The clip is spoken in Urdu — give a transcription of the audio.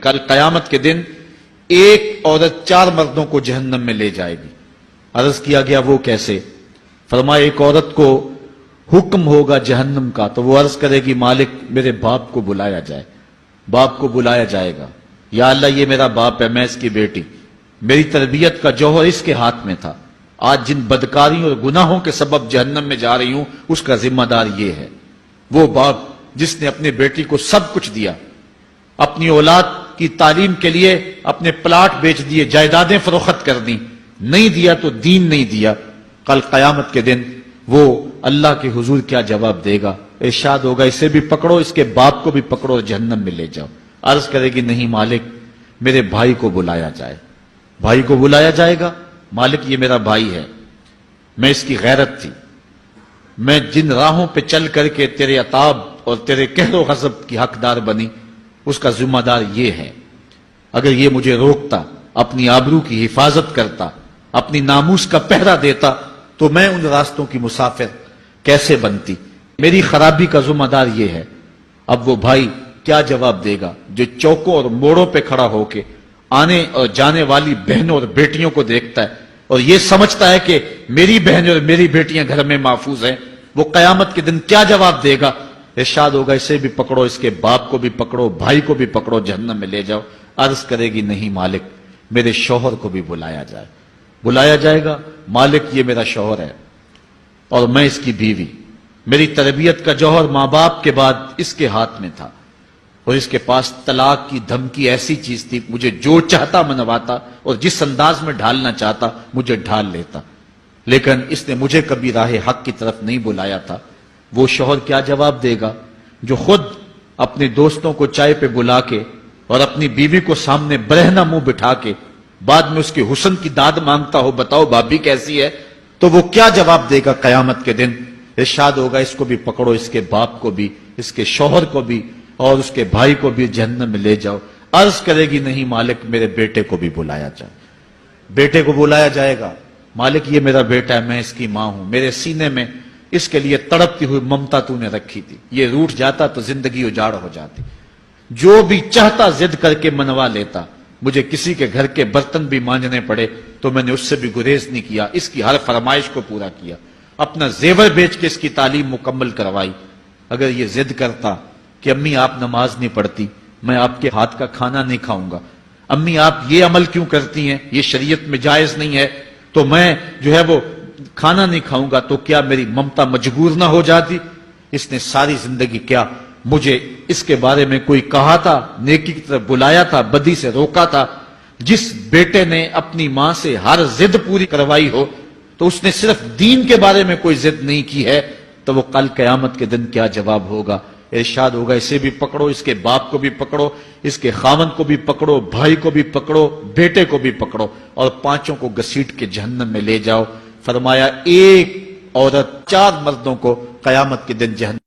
کل قیامت کے دن ایک عورت 4 مردوں کو جہنم میں لے جائے گی۔ عرض کیا گیا وہ کیسے؟ فرمایا ایک عورت کو حکم ہوگا جہنم کا تو وہ عرض کرے گی مالک میرے باپ کو بلایا جائے۔ باپ کو بلایا جائے گا، یا اللہ یہ میرا باپ ہے، میں اس کی بیٹی، میری تربیت کا جوہر اس کے ہاتھ میں تھا، آج جن بدکاریوں اور گناہوں کے سبب جہنم میں جا رہی ہوں اس کا ذمہ دار یہ ہے۔ وہ باپ جس نے اپنے بیٹی کو سب کچھ دیا، اپنی اولاد کی تعلیم کے لیے اپنے پلاٹ بیچ دیے، جائیدادیں فروخت کر دی، نہیں دیا تو دین نہیں دیا، کل قیامت کے دن وہ اللہ کے حضور کیا جواب دے گا؟ ارشاد ہوگا اسے بھی پکڑو، اس کے باپ کو بھی پکڑو اور جہنم میں لے جاؤ۔ عرض کرے گی نہیں مالک میرے بھائی کو بلایا جائے۔ بھائی کو بلایا جائے گا، مالک یہ میرا بھائی ہے، میں اس کی غیرت تھی، میں جن راہوں پہ چل کر کے تیرے عتاب اور تیرے قہر و غضب کی حقدار بنی اس کا ذمہ دار یہ ہے، اگر یہ مجھے روکتا، اپنی آبرو کی حفاظت کرتا، اپنی ناموس کا پہرا دیتا تو میں ان راستوں کی مسافر کیسے بنتی؟ میری خرابی کا ذمہ دار یہ ہے۔ اب وہ بھائی کیا جواب دے گا جو چوکوں اور موڑوں پہ کھڑا ہو کے آنے اور جانے والی بہنوں اور بیٹیوں کو دیکھتا ہے اور یہ سمجھتا ہے کہ میری بہنیں اور میری بیٹیاں گھر میں محفوظ ہیں؟ وہ قیامت کے دن کیا جواب دے گا؟ ارشاد ہوگا اسے بھی پکڑو، اس کے باپ کو بھی پکڑو، بھائی کو بھی پکڑو، جہنم میں لے جاؤ۔ عرض کرے گی نہیں مالک میرے شوہر کو بھی بلایا جائے۔ بلایا جائے گا، مالک یہ میرا شوہر ہے اور میں اس کی بیوی، میری تربیت کا جوہر ماں باپ کے بعد اس کے ہاتھ میں تھا اور اس کے پاس طلاق کی دھمکی ایسی چیز تھی، مجھے جو چاہتا منواتا اور جس انداز میں ڈھالنا چاہتا مجھے ڈھال لیتا، لیکن اس نے مجھے کبھی راہ حق کی طرف نہیں بلایا تھا۔ وہ شوہر کیا جواب دے گا جو خود اپنے دوستوں کو چائے پہ بلا کے اور اپنی بیوی کو سامنے برہنہ منہ بٹھا کے بعد میں اس کے حسن کی داد مانگتا ہو، بتاؤ بھابھی کیسی ہے؟ تو وہ کیا جواب دے گا قیامت کے دن؟ ارشاد ہوگا اس کو بھی پکڑو، اس کے باپ کو بھی، اس کے شوہر کو بھی اور اس کے بھائی کو بھی جہنم میں لے جاؤ۔ عرض کرے گی نہیں مالک میرے بیٹے کو بھی بلایا جائے۔ بیٹے کو بلایا جائے گا، مالک یہ میرا بیٹا ہے، میں اس کی ماں ہوں، میرے سینے میں اس کے لیے تڑپتی ہوئی ممتا تو نے رکھی تھی، یہ روٹ جاتا تو زندگی اجاڑ ہو جاتی، جو بھی چاہتا ضد کر کے منوا لیتا، مجھے کسی کے گھر کے برتن بھی مانجنے پڑے تو میں نے اس سے بھی گریز نہیں کیا، اس کی ہر فرمائش کو پورا کیا، اپنا زیور بیچ کے اس کی تعلیم مکمل کروائی۔ اگر یہ ضد کرتا کہ امی آپ نماز نہیں پڑھتی، میں آپ کے ہاتھ کا کھانا نہیں کھاؤں گا، امی آپ یہ عمل کیوں کرتی ہیں، یہ شریعت میں جائز نہیں ہے، تو میں جو ہے وہ کھانا نہیں کھاؤں گا، تو کیا میری ممتا مجبور نہ ہو جاتی؟ اس نے ساری زندگی کیا مجھے اس کے بارے میں کوئی کہا تھا، نیکی کی طرف بلایا تھا، بدی سے روکا تھا؟ جس بیٹے نے اپنی ماں سے ہر ضد پوری کروائی ہو تو اس نے صرف دین کے بارے میں کوئی ضد نہیں کی ہے، تو وہ کل قیامت کے دن کیا جواب ہوگا؟ ارشاد ہوگا اسے بھی پکڑو، اس کے باپ کو بھی پکڑو، اس کے خاوند کو بھی پکڑو، بھائی کو بھی پکڑو، بیٹے کو بھی پکڑو اور 5 کو گھسیٹ کے جہنم میں لے جاؤ۔ فرمایا ایک عورت 4 مردوں کو قیامت کے دن جہنم